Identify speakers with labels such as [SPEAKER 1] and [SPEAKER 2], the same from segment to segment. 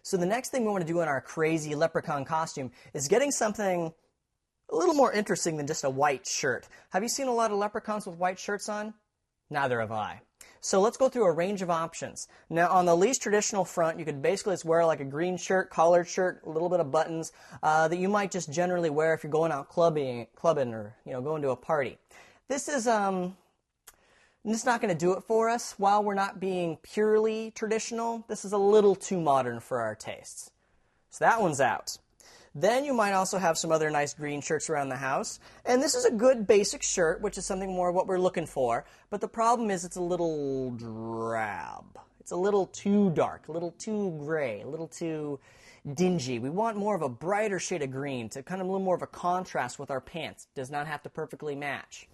[SPEAKER 1] So the next thing we want to do in our crazy leprechaun costume is getting something a little more interesting than just a white shirt. Have you seen a lot of leprechauns with white shirts on? Neither have I. So let's go through a range of options. Now, on the least traditional front, you could basically just wear like a green shirt, collared shirt, a little bit of buttons that you might just generally wear if you're going out clubbing or going to a party. This is not going to do it for us. While we're not being purely traditional, this is a little too modern for our tastes. So that one's out. Then you might also have some other nice green shirts around the house. And this is a good basic shirt, which is something more what we're looking for. But the problem is it's a little drab. It's a little too dark, a little too gray, a little too dingy. We want more of a brighter shade of green to kind of a little more of a contrast with our pants. It does not have to perfectly match.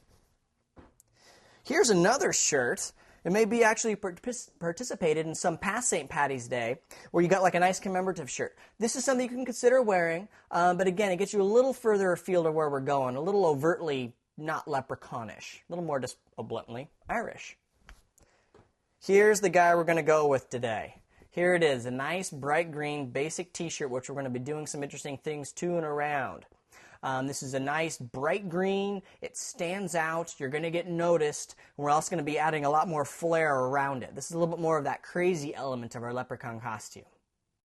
[SPEAKER 1] Here's another shirt. It may be actually participated in some past St. Patty's Day where you got like a nice commemorative shirt. This is something you can consider wearing, but again, it gets you a little further afield of where we're going, a little overtly not leprechaunish, a little more just bluntly Irish. Here's the guy we're going to go with today. Here it is, a nice bright green basic t-shirt which we're going to be doing some interesting things to and around. This is a nice bright green. It stands out. You're going to get noticed. We're also going to be adding a lot more flair around it. This is a little bit more of that crazy element of our leprechaun costume.